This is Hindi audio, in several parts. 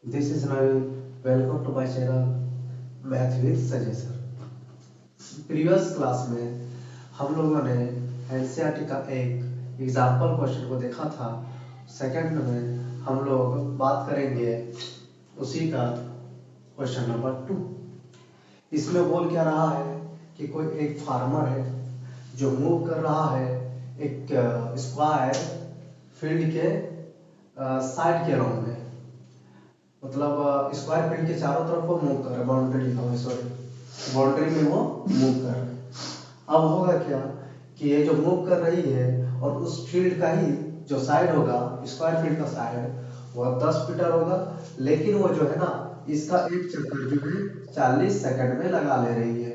This is Naveen. Welcome to my channel math with Sanjay sir. Previous class में हम लोगों ने एनसीईआरटी का एक एग्जाम्पल क्वेश्चन को देखा था। सेकंड में हम लोग बात करेंगे उसी का क्वेश्चन नंबर 2। इसमें बोल क्या रहा है कि कोई एक फार्मर है जो मूव कर रहा है एक स्क्वायर फील्ड के साइड के राउंड में, मतलब स्क्वायर फील्ड के चारों तरफ वो मूव कर रहा है। बाउंड्री लिखा हुआ है, सॉरी, बाउंड्री में वो मूव कर रहा है। अब होगा क्या कि ये जो मूव कर रही है और उस फील्ड का ही जो साइड होगा, स्क्वायर फील्ड का साइड, वह 10 मीटर होगा। लेकिन वो जो है ना, इसका एक चक्कर जो है 40 सेकंड में लगा ले रही है।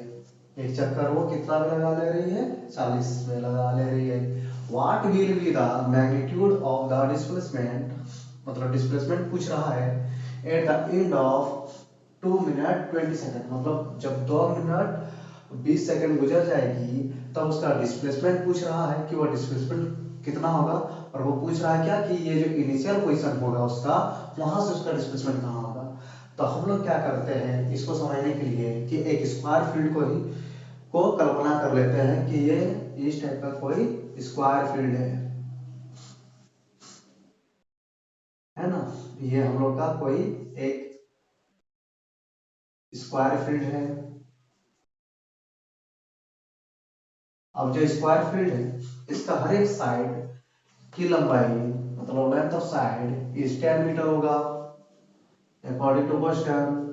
एक चक्कर वो कितना में लगा ले रही है? 40 में लगा ले रही है। What will be the magnitude of the displacement, मतलब डिस्प्लेसमेंट पूछ रहा है eight the end of 2 minute 20 second, मतलब जब 2 मिनट 20 सेकंड गुजर जाएगी तब उसका डिस्प्लेसमेंट पूछ रहा है कि वो डिस्प्लेसमेंट कितना होगा। और वो पूछ रहा है क्या कि ये जो इनिशियल पोजीशन होगा उसका, वहां से उसका डिस्प्लेसमेंट कहाँ होगा। तो हम लोग क्या करते हैं इसको समझने के लिए कि एक स्क्वायर फील्ड को कल्पना कर लेते हैं कि ये इस टाइप का कोई स्क्वायर फील्ड है ना। ये हम लोग का कोई एक स्क्वायर फील्ड है। अब जो स्क्वायर फील्ड है इसका हर एक साइड की लंबाई, मतलब length of side is 10 metre होगा अकॉर्डिंग टू क्वेश्चन।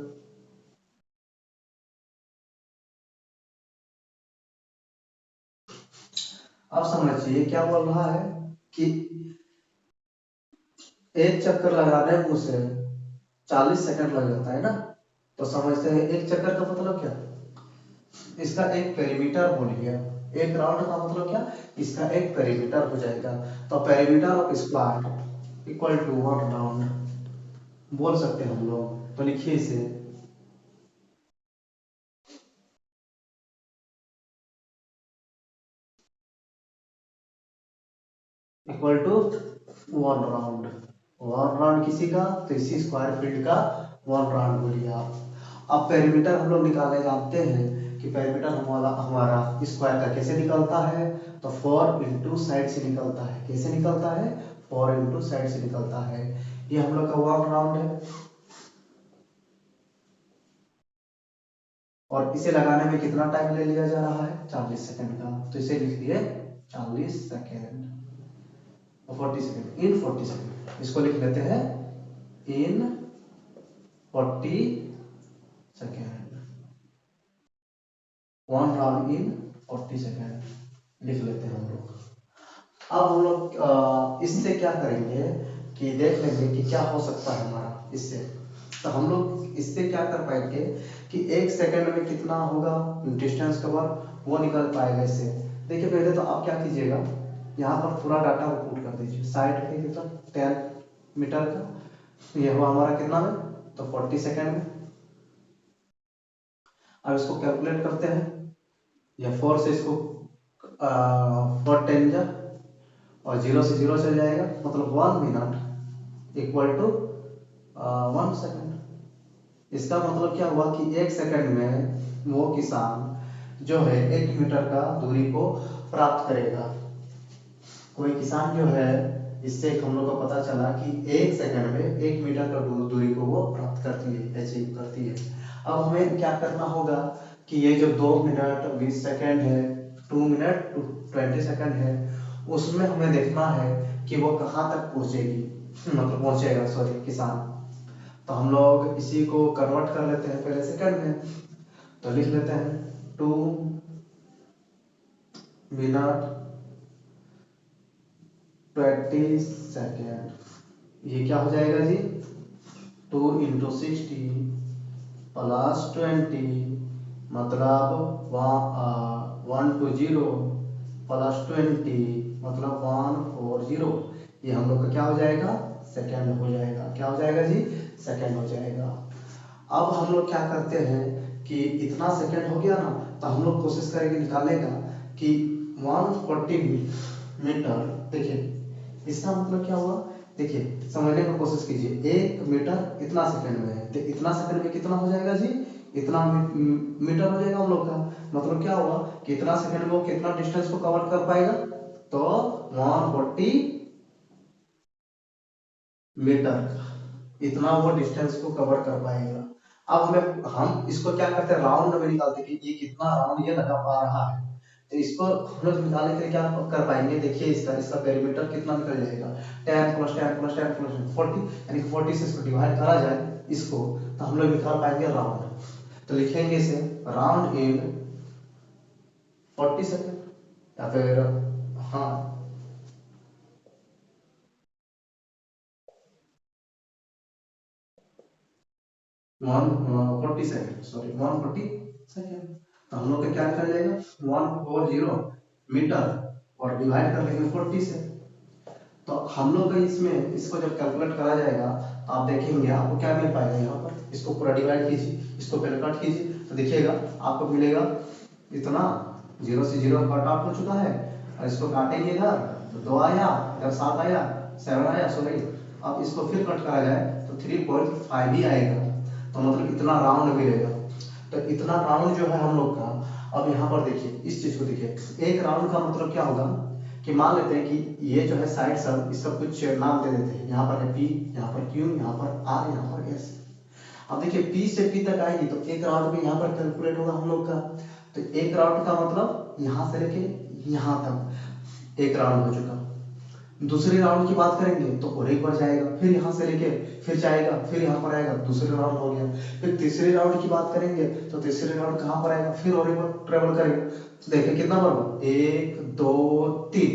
अब समझिए क्या बोल रहा है कि एक चक्कर लगाने में उसे 40 सेकंड लग जाता है ना। तो समझते हैं एक चक्कर का मतलब क्या, इसका एक पेरीमीटर बोल गया। एक राउंड का मतलब क्या, इसका एक पेरीमीटर हो जाएगा। तो perimeter of square equal to 1 round बोल सकते हैं हम लोग। तो लिखिए इसे इक्वल टू 1 राउंड। 1 राउंड किसी का, तो इसी स्क्वायर फील्ड का 1 राउंड बोलिए आप। अब पेरीमीटर हम लोग निकालने जानते हैं कि पेरीमीटर हमारा स्क्वायर का कैसे निकलता है। तो 4 इंटू साइड से निकलता है। कैसे निकलता है? 4 इंटू साइड से निकलता है। ये हम लोग का 1 राउंड है। और इसे लगाने में कितना टाइम ले लिया जा रहा है? 40 सेकंड का। तो इसे लिख दिए 40 सेकंड, 40 सेकंड इन 40 सेकंड। इसको लिख लेते हैं इन 40 सेकेंड। 1 राउंड इन 40 सेकेंड लिख लेते हैं हम लोग। अब हम लोग इससे क्या करेंगे कि देख लेंगे कि क्या हो सकता है हमारा इससे। तो हम लोग इससे क्या कर पाएंगे कि 1 सेकंड में कितना होगा डिस्टेंस कवर, वो निकल पाएगा इससे। देखिए पहले तो आप क्या कीजिएगा, यहाँ पर पूरा डाटा को पुट कर दीजिए। साइड पे कितना 10 मीटर का, तो ये हुआ हमारा कितना में, तो 40 सेकंड में। अब इसको कैलकुलेट करते हैं। या 4 से इसको 4 10 जा, और 0 से 0 चल जाएगा, मतलब 1 मिनट इक्वल टू 1 सेकंड। इसका मतलब क्या हुआ कि 1 सेकंड में वो किसान जो है 1 मीटर का दूरी को प्राप्त करेगा। कोई किसान जो है, इससे हम लोग को पता चला कि 1 सेकंड में 1 मीटर का दूरी को वो प्राप्त करती है, अचीव करती है। अब हमें क्या करना होगा कि ये जो 2 मिनट 20 सेकंड है, 2 मिनट 20 सेकंड है, उसमें हमें देखना है कि वो कहाँ तक पहुंचेगी, मतलब पहुंचेगा, सॉरी, किसान। तो हम लोग इसी को कन्वर्ट कर लेते हैं पहले सेकंड में। तो लिख लेते हैं 2 मिनट 20 सेकेंड। ये क्या हो जाएगा जी? 2 इंटू 60 प्लस 20, मतलब 120 प्लस 20, मतलब 140। ये हम लोग का क्या हो जाएगा? सेकेंड हो जाएगा। क्या हो जाएगा जी? सेकेंड हो जाएगा। अब हम लोग क्या करते हैं कि इतना सेकेंड हो गया ना, तो हम लोग कोशिश करेंगे निकालने का कि 140 मीटर। देखिए इसका मतलब क्या हुआ देखिए समझने की कोशिश कीजिए, 1 मीटर इतना सेकंड में है, तो इतना सेकंड में कितना हो जाएगा जी, इतना मीटर हो जाएगा हम लोग का। मतलब क्या होगा कि इतना सेकंड में वो कितना डिस्टेंस को कवर कर पाएगा, तो 140 मीटर इतना वो डिस्टेंस को कवर कर पाएगा। अब हमें, हम इसको क्या करते हैं, राउंड में निकालते हैं कि ये कितना राउंड ये लगा पा रहा है। तो इसको हम लोग निकालने के लिए क्या कर पाएंगे, देखिए इसका इसका पेरीमीटर कितना निकल जाएगा, 10 प्लस 10 प्लस 10 प्लस 40, यानी कि 40 से इसको डिवाइड करा जाए इसको, तो हम लोग निकाल पाएंगे राउंड। तो लिखेंगे इसे राउंड इन 40 सेकेंड, या फिर हाँ 140 सेकेंड, सॉरी 140 सेकेंड। तो हम लोग का क्या निकल जाएगा, 140 मीटर, और डिवाइड कर लेंगे 40 से। तो हम लोग का इसमें इसको जब कैलकुलेट करा जाएगा, तो आप देखेंगे आपको क्या मिल पाएगा, यहाँ पर इसको पूरा डिवाइड कीजिए, इसको पहले कट कीजिए, तो देखिएगा आपको मिलेगा इतना, 0 से 0 कट आउट हो चुका है, और इसको काटेंगे इधर तो 2 आया, इधर 7 आया, 7 आया, सॉरी। अब इसको फिर कट करा जाए तो 3.5 ही आएगा, तो मतलब इतना राउंड मिलेगा। तो इतना राउंड जो है हम लोग का, अब यहाँ पर देखिए इस चीज को देखिए, एक राउंड का मतलब क्या होगा कि मान लेते हैं कि ये जो है साइड सब, इसका कुछ नाम दे देते हैं, यहाँ पर है P, यहाँ पर Q, यहाँ पर R, यहाँ पर S। अब देखिए P से P तक आएगी तो एक राउंड में यहाँ पर कैलकुलेट होगा हम लोग का। तो एक राउंड का मतलब यहाँ से लेके यहाँ तक एक राउंड हो चुका। दूसरे राउंड की बात करेंगे तो और एक बार जाएगा, फिर यहाँ से लेके फिर जाएगा, फिर यहाँ पर आएगा, दूसरे राउंड हो गया। फिर तीसरे राउंड की बात करेंगे तो तीसरे राउंड कहाँ पर आएगा, फिर और एक बार ट्रेवल करेगा। तो देखिए कितना बार हुआ, 1 2 3।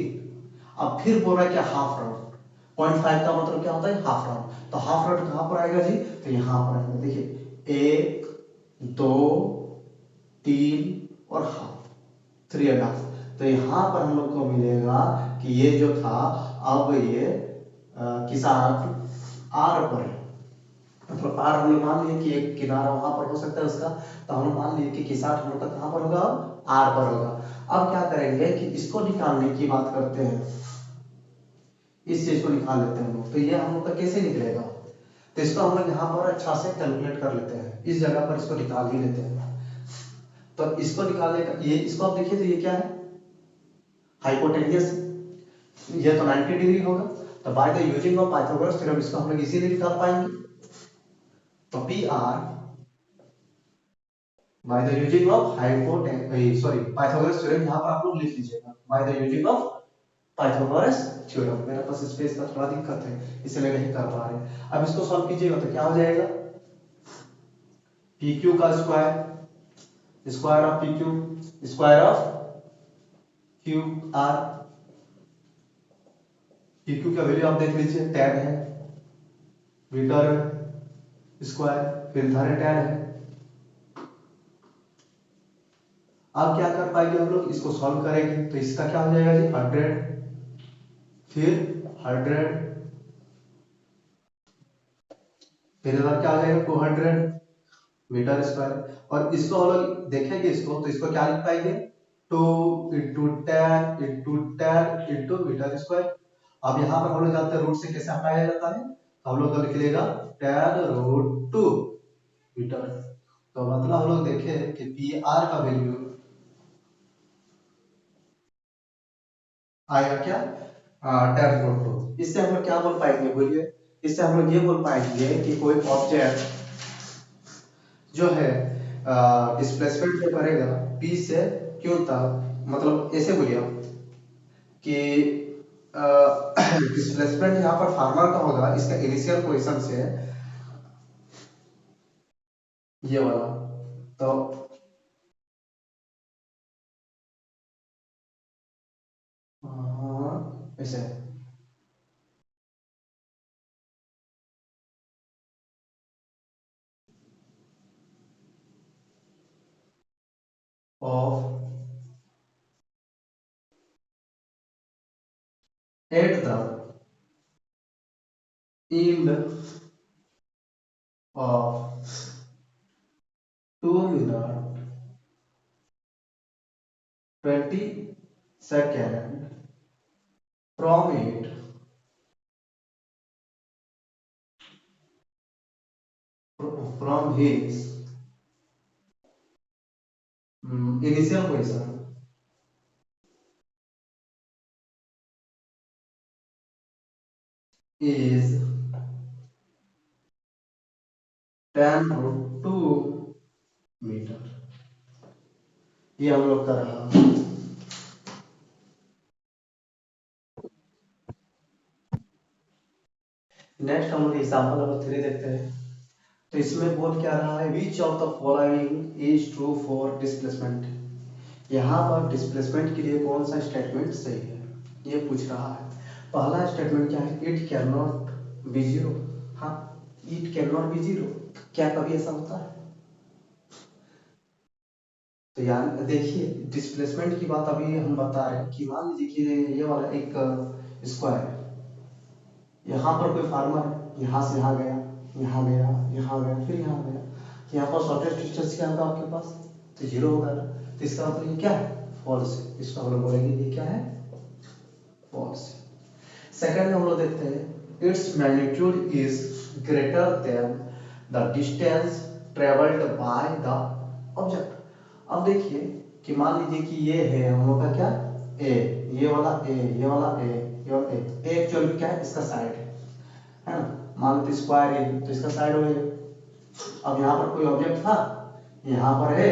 अब फिर बोल रहा है क्या, हाफ राउंड। 0.5 का मतलब क्या होता है, हाफ राउंड। तो हाफ राउंड कहाँ पर आएगा जी, तो यहाँ पर आएगा। देखिए 1 2 3 और हाफ, 3.5। तो यहाँ पर हम लोग को मिलेगा कि ये जो था, अब ये किसान आर पर है। मतलब आर हम लोग मान लिए कि एक किनारा वहां पर हो सकता है उसका, तो हम लोग मान लिए कि किसान हम लोग का कहाँ पर होगा, आर पर होगा। अब क्या करेंगे कि इसको निकालने की बात करते हैं, इस चीज को निकाल लेते हैं हम लोग। तो ये हम लोग का कैसे निकलेगा, तो इसको हम लोग यहाँ पर अच्छा से कैलकुलेट कर लेते हैं, इस जगह पर इसको निकाल ही लेते हैं। तो इसको निकालने का, ये इसको आप देखिए तो ये क्या है, हाइपोटेनियस, ये तो 90 डिग्री होगा। तो by the using of Pythagoras theorem इसको हम लोग इजीली निकाल पाएंगे। तो P R by the using of hypotenuse, sorry Pythagoras theorem, यहाँ पर आप लोग लिख लीजिएगा by the using of Pythagoras theorem. मेरे पास स्पेस का थोड़ा दिक्कत है इसलिए नहीं कर पा रहे। अब इसको सॉल्व कीजिएगा तो क्या हो जाएगा, पी क्यू का square, square of P Q, square of Q R. P Q का वैल्यू आप देख लीजिए, tan है, मीटर स्क्वायर, फिर इधर tan है। अब क्या कर पाएंगे हम लोग, इसको सॉल्व करेंगे तो इसका क्या हो जाएगा जी, 100, फिर 100, फिर इधर क्या हो जाएगा 200 मीटर स्क्वायर। और इसको हम लोग देखेंगे इसको, तो इसको क्या लिख पाएंगे, 2 × 10 × 10 × मीटर स्क्वायर। अब यहाँ पर हम लोग जानते हैं रूट से कैसे हटाया जाता है, तो हम लोग लिख लेगा 10√2 मीटर। तो मतलब हम लोग देखें कि पी आर का वैल्यू आएगा क्या, 10√2। इससे हम लोग क्या बोल पाएंगे बोलिए, इससे हम लोग ये बोल पाएंगे कि कोई ऑब्जेक्ट जो है डिस्प्लेसमेंट जो करेगा पी से क्यू तक, मतलब ऐसे बोलिए आप कि डिस्प्लेसमेंट यहाँ पर फार्मर का होगा, इसका इनिशियल पोजीशन से ये वाला, तो ऐसे of at the end of 2 minute 20 second from it from his initial position is 10√2 metre. ये हम लोग का रहा। नेक्स्ट हम लोग एग्जाम्पल नंबर 3 देखते हैं। तो इसमें बोल क्या रहा है, which of the following is true for displacement. यहाँ पर डिस्प्लेसमेंट के लिए कौन सा स्टेटमेंट सही है ये पूछ रहा है। पहला स्टेटमेंट क्या है, it can not be zero. हाँ, it can not be zero, क्या कभी ऐसा होता है? तो यार देखिए, डिस्प्लेसमेंट की बात अभी हम बता रहे हैं कि मान लीजिए कि ये वाला एक स्क्वायर है, यहाँ पर कोई फार्मर है, यहाँ से यहाँ गया, यहाँ गया, यहाँ गया, फिर यहाँ गया, यहाँ पर शॉर्टेस्ट डिस्टेंस क्या होगा आपके पास, तो जीरो होगा ना। तो इसका मतलब ये क्या है, फॉल्स है। इसको हम लोग बोलेंगे ये क्या है, फॉल्स है। सेकंड हम लोग देखते हैं, its magnitude is greater than the distance travelled by the object. अब देखिए कि मान लीजिए कि ये है हम लोग का क्या, ए, ये वाला ए, ये वाला ए, ये वाला ए एक्चुअली क्या है, इसका साइड है ना। मान लो स्क्वायर है तो इसका साइड हो गया। अब यहाँ पर कोई ऑब्जेक्ट था, यहाँ पर है,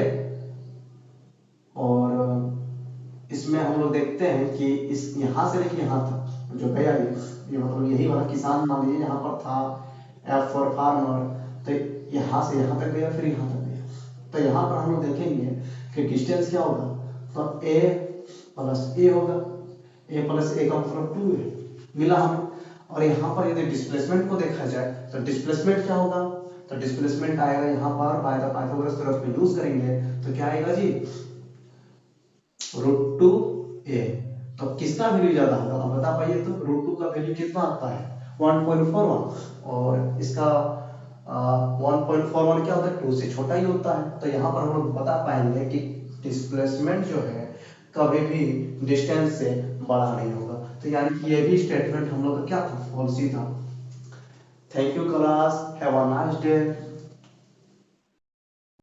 और इसमें हम लोग देखते हैं कि इस यहाँ से लेके यहाँ तक जो गया ये मतलब यही वाला किसान मान लीजिए यहाँ पर था, एफ फॉर फार्मर, तो यहाँ से यहाँ तक गया, फिर यहाँ तक गया। तो यहाँ पर हम लोग देखेंगे कि डिस्टेंस क्या होगा, तो ए प्लस ए होगा, ए प्लस ए का मतलब 2 है, मिला हमें। और यहाँ पर यदि डिस्प्लेसमेंट को देखा जाए तो डिस्प्लेसमेंट क्या होगा, तो डिस्प्लेसमेंट आएगा यहाँ पर पाइथागोरस थ्योरम को यूज करेंगे तो क्या आएगा जी, √2a। तो किसका वैल्यू ज्यादा होगा, आप बता पाइए तो। √2 का वैल्यू कितना आता है, 1.41, और इसका 1.41 क्या होता है, 2 से छोटा ही होता है। तो यहाँ पर हम लोग बता पाएंगे कि डिस्प्लेसमेंट जो है कभी भी डिस्टेंस से बड़ा नहीं होगा। तो यानी कि ये भी स्टेटमेंट हम लोग का क्या था, फॉल्स ही था। Thank you class, have a nice day.